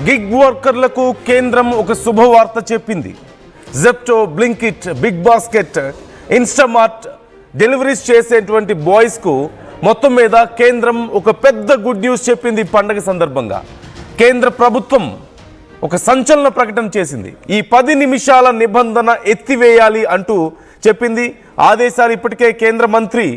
Gig వర్కర్లకు కేంద్రం ఒక శుభవార్త చెప్పింది. Zepto, Blinkit, BigBasket, Instamart deliveries చేసేటువంటి బాయ్స్కు మొత్తం మీద కేంద్రం ఒక పెద్ద గుడ్ న్యూస్ చెప్పింది. పండగ సందర్భంగా కేంద్ర ప్రభుత్వం ఒక సంచలన ప్రకటన చేసింది. ఈ 10 నిమిషాల నిబంధన ఎత్తివేయాలి అంటూ చెప్పింది. ఆదేశాలు ఇప్పటికే కేంద్ర మంత్రి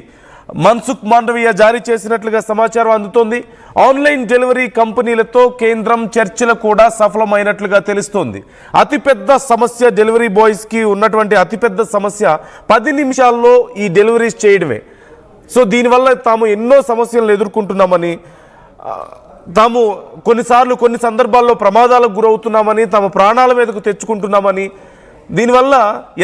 మన్సుఖ్ మాండవీయ జారీ చేసినట్లుగా సమాచారం అందుతోంది. ఆన్లైన్ డెలివరీ కంపెనీలతో కేంద్రం చర్చలు కూడా సఫలమైనట్లుగా తెలుస్తోంది. అతిపెద్ద సమస్య డెలివరీ బాయ్స్కి ఉన్నటువంటి అతిపెద్ద సమస్య 10 నిమిషాల్లో ఈ డెలివరీస్ చేయడమే. సో దీనివల్ల తాము ఎన్నో సమస్యలను ఎదుర్కొంటున్నామని, తాము కొన్ని సందర్భాల్లో ప్రమాదాలకు గురవుతున్నామని, తమ ప్రాణాల మీదకు తెచ్చుకుంటున్నామని, దీనివల్ల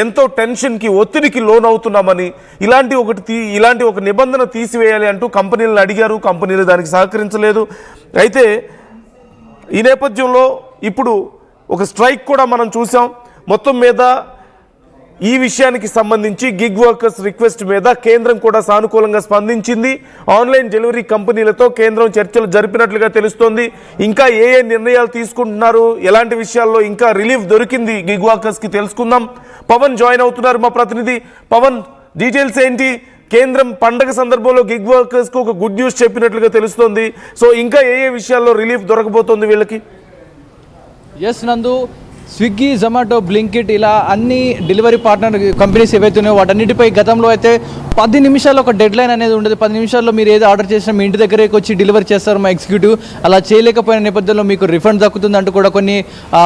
ఎంతో టెన్షన్కి, ఒత్తిడికి లోన్ అవుతున్నామని, ఇలాంటి ఒక నిబంధన తీసివేయాలి అంటూ కంపెనీలను అడిగారు. కంపెనీలు దానికి సహకరించలేదు. అయితే ఈ నేపథ్యంలో ఇప్పుడు ఒక స్ట్రైక్ కూడా మనం చూసాం. మొత్తం మీద ఈ విషయానికి సంబంధించి గిగ్ వర్కర్స్ రిక్వెస్ట్ మీద కేంద్రం కూడా సానుకూలంగా స్పందించింది. ఆన్లైన్ డెలివరీ కంపెనీలతో కేంద్రం చర్చలు జరిపినట్లుగా తెలుస్తోంది. ఇంకా ఏ నిర్ణయాలు తీసుకుంటున్నారు, ఎలాంటి విషయాల్లో ఇంకా రిలీఫ్ దొరికింది గిగ్ వర్కర్స్కి తెలుసుకుందాం. పవన్ జాయిన్ అవుతున్నారు, మా ప్రతినిధి పవన్. డీటెయిల్స్ ఏంటి? కేంద్రం పండగ సందర్భంలో గిగ్ వర్కర్స్కి ఒక గుడ్ న్యూస్ చెప్పినట్లుగా తెలుస్తోంది. సో ఇంకా ఏ విషయాల్లో రిలీఫ్ దొరకబోతోంది వీళ్ళకి? ఎస్ నందు, స్విగ్గీ, జొమాటో, బ్లింకిట్ ఇలా అన్ని డెలివరీ పార్ట్నర్ కంపెనీస్ ఏవైతే ఉన్నాయో వాటన్నిటిపై గతంలో అయితే 10 నిమిషాల్లో ఒక డెడ్ లైన్ అనేది ఉండదు. 10 నిమిషాల్లో మీరు ఏదో ఆర్డర్ చేసినా మీ ఇంటి దగ్గరికి వచ్చి డెలివరీ చేస్తారు మా ఎగ్జిక్యూటివ్. అలా చేయలేకపోయిన నేపథ్యంలో మీకు రిఫండ్ దక్కుతుంది అంటూ కూడా కొన్ని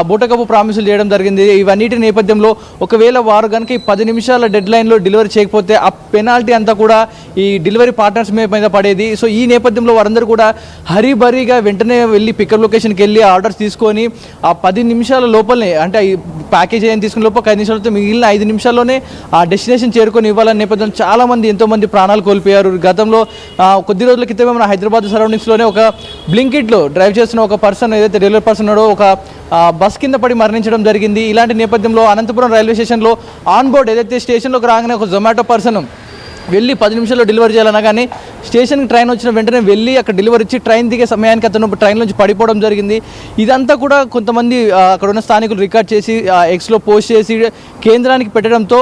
బూటకపు ప్రామిసులు చేయడం జరిగింది. ఇవన్నిటి నేపథ్యంలో ఒకవేళ వారు కనుక ఈ 10 నిమిషాల డెడ్ లైన్లో డెలివరీ చేయకపోతే ఆ పెనాల్టీ అంతా కూడా ఈ డెలివరీ పార్ట్నర్స్ మీద పడేది. సో ఈ నేపథ్యంలో వారందరూ కూడా హరీబరీగా వెంటనే వెళ్ళి పికప్ లొకేషన్కి వెళ్ళి ఆర్డర్స్ తీసుకొని ఆ 10 నిమిషాల లోపలనే, అంటే ఈ ప్యాకేజ్ ఏం తీసుకునే లోపల 5 నిమిషాలతో మిగిలిన 5 నిమిషాల్లోనే ఆ డెస్టినేషన్ చేరుకొని ఇవ్వాలనే నేపథ్యం ఎంతోమంది ప్రాణాలు కోల్పోయారు. గతంలో కొద్ది రోజుల క్రితమే మన హైదరాబాద్ సరౌండింగ్స్లోనే ఒక బ్లింకిట్లో డ్రైవ్ చేస్తున్న ఒక పర్సన్, ఏదైతే డెలివరీ పర్సన్ ఉన్నాడో, ఒక బస్ కింద పడి మరణించడం జరిగింది. ఇలాంటి నేపథ్యంలో అనంతపురం రైల్వే స్టేషన్లో ఆన్ బోర్డ్ ఏదైతే స్టేషన్లోకి రాగానే ఒక జొమాటో పర్సన్ వెళ్ళి 10 నిమిషాల్లో డెలివరీ చేయాలన్నా కానీ స్టేషన్కి ట్రైన్ వచ్చిన వెంటనే వెళ్ళి అక్కడ డెలివరీ ఇచ్చి ట్రైన్ దిగే సమయానికి అతను ట్రైన్ నుంచి పడిపోవడం జరిగింది. ఇదంతా కూడా కొంతమంది అక్కడ ఉన్న స్థానికులు రికార్డ్ చేసి ఎక్స్లో పోస్ట్ చేసి కేంద్రానికి పెట్టడంతో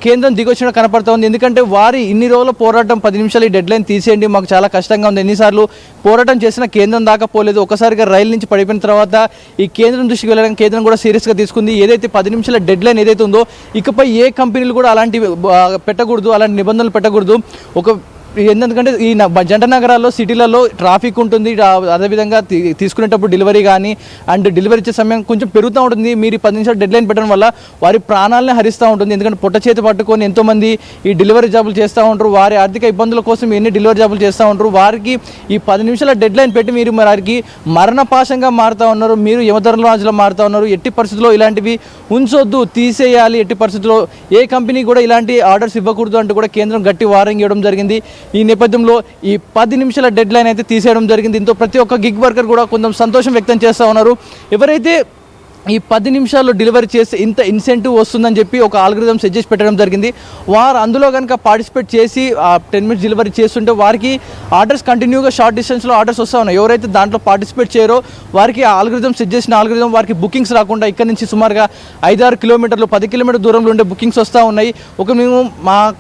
కేంద్రం దిగొచ్చిన కనపడుతూ ఉంది. ఎందుకంటే వారి ఇన్ని రోజుల పోరాటం 10 నిమిషాలు ఈ డెడ్ లైన్ తీసేయండి, మాకు చాలా కష్టంగా ఉంది, ఎన్నిసార్లు పోరాటం చేసినా కేంద్రం దాకా పోలేదు. ఒకసారిగా రైలు నుంచి పడిపోయిన తర్వాత ఈ కేంద్రం దృష్టికి వెళ్ళడం కేంద్రం కూడా సీరియస్గా తీసుకుంది. ఏదైతే 10 నిమిషాల డెడ్ లైన్ ఏదైతే ఉందో ఇకపై ఏ కంపెనీలు కూడా అలాంటివి పెట్టకూడదు, అలాంటి నిబంధనలు పెట్టకూడదు. ఎందుకంటే ఈ జంట నగరాల్లో, సిటీలలో ట్రాఫిక్ ఉంటుంది. అదేవిధంగా తీసుకునేటప్పుడు డెలివరీ కానీ అండ్ డెలివరీ ఇచ్చే సమయం కొంచెం పెరుగుతూ ఉంటుంది. మీరు 10 నిమిషాలు డెడ్ లైన్ పెట్టడం వల్ల వారి ప్రాణాలని హరిస్తూ ఉంటుంది. ఎందుకంటే పొట్ట చేతి పట్టుకొని ఎంతోమంది ఈ డెలివరీ జాబులు చేస్తూ ఉంటారు. వారి ఆర్థిక ఇబ్బందుల కోసం ఎన్ని డెలివరీ జాబులు చేస్తూ ఉంటారు. వారికి ఈ 10 నిమిషాల డెడ్ లైన్ పెట్టి మీరు వారికి మరణపాశంగా మారుతూ ఉన్నారు, మీరు యమధర్మరాజులో మారుతూ ఉన్నారు. ఎట్టి పరిస్థితుల్లో ఇలాంటివి ఉంచొద్దు, తీసేయాలి. ఎట్టి పరిస్థితుల్లో ఏ కంపెనీ కూడా ఇలాంటి ఆర్డర్స్ ఇవ్వకూడదు అంటూ కూడా కేంద్రం గట్టి వార్నింగ్ ఇవ్వడం జరిగింది. ఈ నేపథ్యంలో ఈ 10 నిమిషాల డెడ్ లైన్ అయితే తీసేయడం జరిగింది. దీంతో ప్రతి ఒక్క గిగ్ వర్కర్ కూడా కొంచెం సంతోషం వ్యక్తం చేస్తూ ఉన్నారు. ఎవరైతే ఈ 10 నిమిషాల్లో డెలివరీ చేస్తే ఇంత ఇన్సెంటివ్ వస్తుందని చెప్పి ఒక ఆల్గరిథం సెట్ చేసి పెట్టడం జరిగింది. వారు అందులో కనుక పార్టిసిపేట్ చేసి 10 మినిట్స్ డెలివరీ చేస్తుంటే వారికి ఆర్డర్స్ కంటిన్యూగా షార్ట్ డిస్టెన్స్లో ఆర్డర్స్ వస్తూ ఉన్నాయి. ఎవరైతే దాంట్లో పార్టిసిపేట్ చేయరో వారికి ఆ ఆల్గరిథం సెట్ చేసిన ఆల్గరిథం వారికి బుకింగ్స్ రాకుండా ఇక్కడ నుంచి సుమారుగా 5-6 కిలోమీటర్లు, 10 కిలోమీటర్ దూరంలో ఉండే బుకింగ్స్ వస్తూ ఉన్నాయి. మేము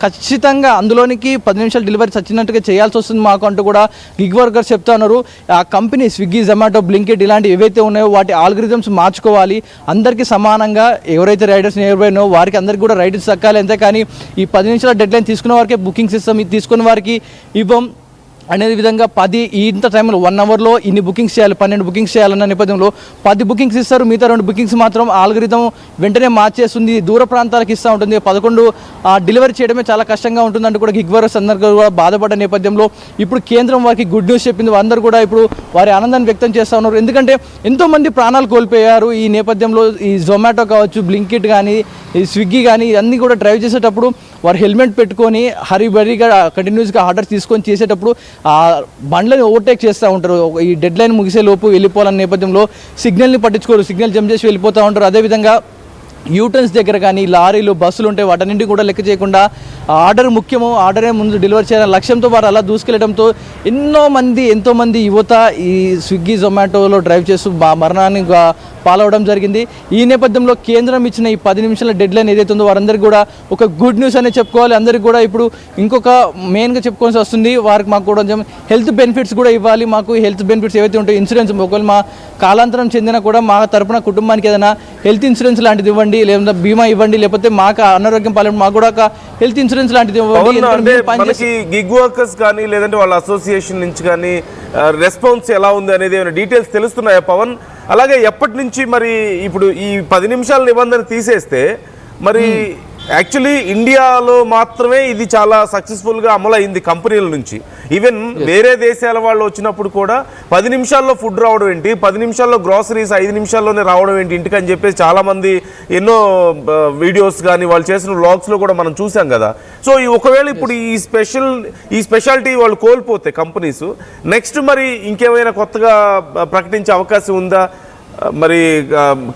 ఖచ్చితంగా అందులోనికి 10 నిమిషాలు డెలివరీ చచ్చినట్టుగా చేయాల్సి వస్తుంది మాకు అంటూ కూడా గిగ్ వర్కర్స్ చెప్తా ఉన్నారు. ఆ కంపెనీ స్విగ్గీ, జొమాటో, బ్లింకిట్ ఇలాంటివి ఏవైతే ఉన్నాయో వాటి ఆల్గరిథమ్స్ మార్చుకోవాలి. అందరికీ సమానంగా ఎవరైతే రైడర్స్ నియర్ బై నో వారికి అందరికీ కూడా రైడర్స్ దక్కాలి. అంతేకాని ఈ 10 నిమిషాల డెడ్ లైన్ తీసుకున్న వారికే బుకింగ్స్ ఇస్తాం, తీసుకున్న వారికి ఇవ్వం అనే విధంగా ఇంత టైంలో 1 అవర్లో ఇన్ని బుకింగ్స్ చేయాలి, 12 బుకింగ్స్ చేయాలన్న నేపథ్యంలో 10 బుకింగ్స్ ఇస్తారు. మిగతా 2 బుకింగ్స్ మాత్రం ఆల్గరిథం వెంటనే మార్చేస్తుంది. దూర ప్రాంతాలకు ఇస్తూ ఉంటుంది. 11 డెలివరీ చేయడమే చాలా కష్టంగా ఉంటుందంటూ కూడా గిగ్ వర్కర్స్ అందరూ కూడా బాధపడ్డ నేపథ్యంలో ఇప్పుడు కేంద్రం వారికి గుడ్ న్యూస్ చెప్పింది. అందరూ కూడా ఇప్పుడు వారి ఆనందాన్ని వ్యక్తం చేస్తూ ఉన్నారు. ఎందుకంటే ఎంతోమంది ప్రాణాలు కోల్పోయారు. ఈ నేపథ్యంలో ఈ జొమాటో కావచ్చు, బ్లింకిట్ కానీ, ఈ స్విగ్గీ కానీ అన్నీ కూడా డ్రైవ్ చేసేటప్పుడు వారు హెల్మెట్ పెట్టుకొని హరీబరీగా కంటిన్యూస్గా ఆర్డర్స్ తీసుకొని చేసేటప్పుడు బండ్లని ఓవర్టేక్ చేస్తూ ఉంటారు. ఈ డెడ్ లైన్ ముగిసే లోపు వెళ్ళిపోవాలన్న నేపథ్యంలో సిగ్నల్ని పట్టించుకోరు, సిగ్నల్ జంప్ చేసి వెళ్ళిపోతూ ఉంటారు. అదేవిధంగా యూటర్న్స్ దగ్గర కానీ లారీలు బస్సులు ఉంటాయి, వాటన్నింటి కూడా లెక్క చేయకుండా ఆర్డర్ ముఖ్యము, ఆర్డరే ముందు డెలివరీ చేయాలని లక్ష్యంతో వారు అలా దూసుకెళ్లడంతో ఎంతోమంది యువత ఈ స్విగ్గీ జొమాటోలో డ్రైవ్ చేస్తూ మరణాన్ని పాలవడం జరిగింది. ఈ నేపథ్యంలో కేంద్రం ఇచ్చిన ఈ 10 నిమిషాల డెడ్ లైన్ ఏదైతే ఉందో వారందరికీ కూడా ఒక గుడ్ న్యూస్ అనే చెప్పుకోవాలి. అందరికీ కూడా ఇప్పుడు ఇంకొక మెయిన్గా చెప్పుకోవాల్సి వస్తుంది, వారికి మాకు కూడా హెల్త్ బెనిఫిట్స్ కూడా ఇవ్వాలి. మాకు హెల్త్ బెనిఫిట్స్ ఏవైతే ఉంటాయో ఇన్సూరెన్స్, ఒకవేళ మా కాలాంతరం చెందిన కూడా మా తరపున కుటుంబానికి ఏదైనా హెల్త్ ఇన్సూరెన్స్ లాంటిది ఇవ్వండి, లేదా బీమా ఇవ్వండి, లేకపోతే మాకు అనారోగ్యం పాలన మాకు కూడా ఒక హెల్త్ ఇన్సూరెన్స్ లాంటిది ఇవ్వండి. గిగ్ వర్కర్స్ కానీ లేదంటే వాళ్ళ అసోసియేషన్ నుంచి కానీ రెస్పాన్స్ ఎలా ఉంది అనేది ఏమైనా డీటెయిల్స్ తెలుస్తున్నాయా పవన్? అలాగే ఎప్పటి నుంచి మరి ఇప్పుడు ఈ 10 నిమిషాల నిబంధన తీసేస్తే మరి యాక్చువల్లీ ఇండియాలో మాత్రమే ఇది చాలా సక్సెస్ఫుల్గా అమలైంది కంపెనీల నుంచి. ఈవెన్ వేరే దేశాల వాళ్ళు వచ్చినప్పుడు కూడా 10 నిమిషాల్లో ఫుడ్ రావడం ఏంటి, 10 నిమిషాల్లో గ్రాసరీస్ 5 నిమిషాల్లోనే రావడం ఏంటి ఇంటికి అని చెప్పేసి చాలామంది ఎన్నో వీడియోస్ కానీ వాళ్ళు చేసిన వ్లాగ్స్లో కూడా మనం చూసాం కదా. సో ఒకవేళ ఇప్పుడు ఈ స్పెషాలిటీ వాళ్ళు కోల్పోతే కంపెనీస్ నెక్స్ట్ మరి ఇంకేమైనా కొత్తగా ప్రకటించే అవకాశం ఉందా మరి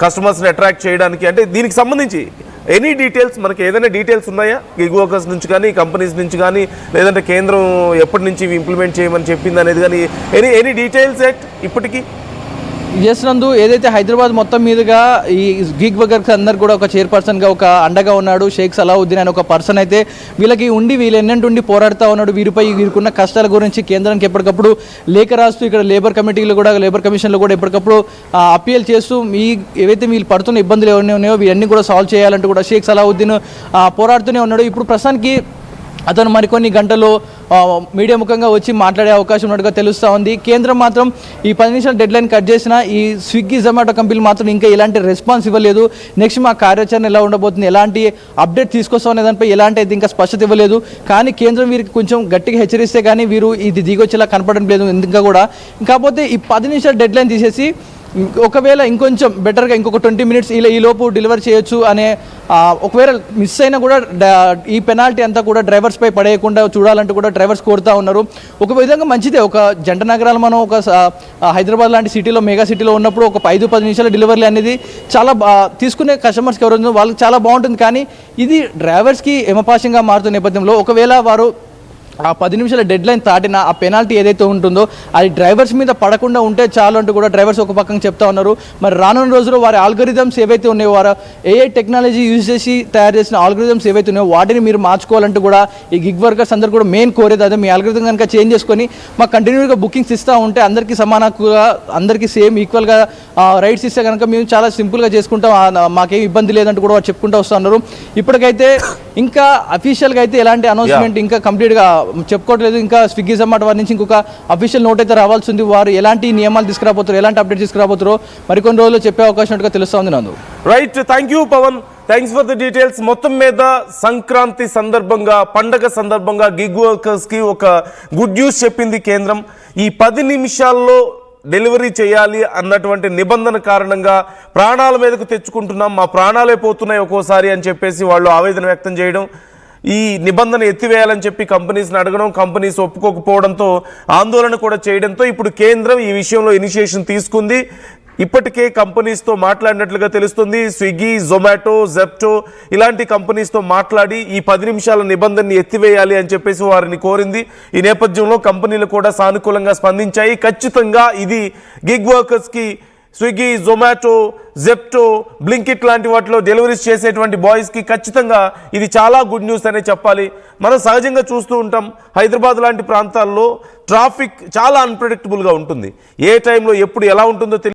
కస్టమర్స్ని అట్రాక్ట్ చేయడానికి? అంటే దీనికి సంబంధించి ఎనీ డీటెయిల్స్ మనకి ఏదైనా డీటెయిల్స్ ఉన్నాయా గిగ్ వర్కర్స్ నుంచి కానీ కంపెనీస్ నుంచి కానీ, లేదంటే కేంద్రం ఎప్పటి నుంచి ఇంప్లిమెంట్ చేయమని చెప్పింది అనేది కానీ ఎనీ డీటెయిల్స్ ఇప్పటికీ? ఎస్ నందు, ఏదైతే హైదరాబాద్ మొత్తం మీదుగా ఈ గిగ్ వర్కర్స్ అందరు కూడా ఒక చైర్పర్సన్గా ఒక అండగా ఉన్నాడు షేక్ సలావుద్దీన్ అనే ఒక పర్సన్. అయితే వీళ్ళకి వీళ్ళు ఎన్నెంటుండి పోరాడుతూ ఉన్నాడు, వీరికున్న కష్టాల గురించి కేంద్రానికి ఎప్పటికప్పుడు లేఖ రాస్తూ ఇక్కడ లేబర్ కమిషన్లో కూడా ఎప్పటికప్పుడు అప్పీల్ చేస్తూ ఏవైతే వీళ్ళు పడుతున్న ఇబ్బందులు ఏమైనా ఉన్నాయో ఇవన్నీ కూడా సాల్వ్ చేయాలంటూ కూడా షేక్ సలావుద్దీన్ పోరాడుతూనే ఉన్నాడు. ఇప్పుడు ప్రస్తుతానికి అతను మరికొన్ని గంటలు మీడియా ముఖంగా వచ్చి మాట్లాడే అవకాశం ఉన్నట్టుగా తెలుస్తూ ఉంది. కేంద్రం మాత్రం ఈ 10 నిమిషాల డెడ్ లైన్ కట్ చేసిన ఈ స్విగ్గీ జొమాటో కంపెనీలు మాత్రం ఇంకా ఎలాంటి రెస్పాన్స్ ఇవ్వలేదు. నెక్స్ట్ మా కార్యాచరణ ఎలా ఉండబోతుంది, ఎలాంటి అప్డేట్ తీసుకొస్తాం అనే దానిపై ఎలాంటి అయితే ఇంకా స్పష్టత ఇవ్వలేదు. కానీ కేంద్రం వీరికి కొంచెం గట్టిగా హెచ్చరిస్తే కానీ వీరు ఇది దిగొచ్చేలా కనపడడం లేదు ఇంకా కూడా. కాకపోతే ఈ 10 నిమిషాల డెడ్ లైన్ తీసేసి ఒకవేళ ఇంకొంచెం బెటర్గా ఇంకొక 20 మినిట్స్ ఈ లోపు డెలివరీ చేయొచ్చు అనే, ఒకవేళ మిస్ అయినా కూడా ఈ పెనాల్టీ అంతా కూడా డ్రైవర్స్ పై పడేయకుండా చూడాలంటూ కూడా డ్రైవర్స్ కోరుతూ ఉన్నారు. ఒక విధంగా మంచిదే, ఒక జంట నగరాలు మనం ఒక హైదరాబాద్ లాంటి సిటీలో మెగా సిటీలో ఉన్నప్పుడు ఒక 5-10 నిమిషాల డెలివరీ అనేది చాలా తీసుకునే కస్టమర్స్కి ఎవరు వాళ్ళకి చాలా బాగుంటుంది. కానీ ఇది డ్రైవర్స్కి ఎమపాశంగా మారుతున్న నేపథ్యంలో ఒకవేళ వారు ఆ 10 నిమిషాల డెడ్ లైన్ దాటిన ఆ పెనాల్టీ ఏదైతే ఉంటుందో అది డ్రైవర్స్ మీద పడకుండా ఉంటే చాలు అంటూ కూడా డ్రైవర్స్ ఒక పక్కన చెప్తా ఉన్నారు. మరి రానున్న రోజుల్లో వారి ఆల్గరిథమ్స్ ఏవైతే ఉన్నాయో, వారు ఏఐ టెక్నాలజీ యూజ్ చేసి తయారు చేసిన ఆల్గరిథమ్స్ ఏవైతే ఉన్నాయో వాటిని మీరు మార్చుకోవాలంటూ కూడా ఈ గిగ్ వర్కర్స్ అందరూ కూడా మెయిన్ కోరేది అదే. మీ ఆల్గరిథం కనుక చేంజ్ చేసుకొని మాకు కంటిన్యూగా బుకింగ్స్ ఇస్తూ ఉంటే అందరికీ సమానంగా అందరికీ సేమ్ ఈక్వల్గా రైట్స్ ఇస్తే కనుక మేము చాలా సింపుల్గా చేసుకుంటాం, మాకేం ఇబ్బంది లేదంటూ కూడా వారు చెప్పుకుంటూ వస్తూ ఉన్నారు. ఇప్పటికైతే ఇంకా అఫీషియల్గా అయితే ఎలాంటి అనౌన్స్మెంట్ ఇంకా కంప్లీట్గా చెప్పుకోవట్లేదు. ఇంకా స్విగ్గీ జొమాటో వారి నుంచి ఇంకొక అఫీషియల్ నోట్ అయితే రావాల్సి ఉంది. వారు ఎలాంటి నియమాలు తీసుకురాబోతారో, ఎలాంటి అప్డేట్ తీసుకురాబోతారో మరికొన్ని రోజుల్లో చెప్పే అవకాశం ఉన్నట్టుగా తెలుస్తూ ఉంది Nandu. Right, thank you Pavan, thanks for the details. మొత్తం మీద సంక్రాంతి సందర్భంగా, పండగ సందర్భంగా గిగ్ వర్కర్స్కి ఒక గుడ్ న్యూస్ చెప్పింది కేంద్రం. ఈ 10 నిమిషాల్లో డెలివరీ చేయాలి అన్నటువంటి నిబంధన కారణంగా ప్రాణాల మీదకు తెచ్చుకుంటున్నాం, మా ప్రాణాలే పోతున్నాయి ఒక్కోసారి అని చెప్పేసి వాళ్ళు ఆవేదన వ్యక్తం చేయడం, ఈ నిబంధన ఎత్తివేయాలని చెప్పి కంపెనీస్ని అడగడం, కంపెనీస్ ఒప్పుకోకపోవడంతో ఆందోళన కూడా చేయడంతో ఇప్పుడు కేంద్రం ఈ విషయంలో ఇనిషియేషన్ తీసుకుంది. ఇప్పటికే కంపెనీస్తో మాట్లాడినట్లుగా తెలుస్తుంది. స్విగ్గీ, జొమాటో, జెప్టో ఇలాంటి కంపెనీస్తో మాట్లాడి ఈ 10 నిమిషాల నిబంధనని ఎత్తివేయాలి అని చెప్పేసి వారిని కోరింది. ఈ నేపథ్యంలో కంపెనీలు కూడా సానుకూలంగా స్పందించాయి. ఖచ్చితంగా ఇది గిగ్ వర్కర్స్కి, స్విగ్గీ, జొమాటో, జెప్టో, బ్లింకిట్ లాంటి వాటిలో డెలివరీస్ చేసేటువంటి బాయ్స్కి ఖచ్చితంగా ఇది చాలా గుడ్ న్యూస్ అనే చెప్పాలి. మనం సహజంగా చూస్తూ ఉంటాం హైదరాబాద్ లాంటి ప్రాంతాల్లో ట్రాఫిక్ చాలా అన్ప్రెడిక్టబుల్గా ఉంటుంది. ఏ టైంలో ఎప్పుడు ఎలా ఉంటుందో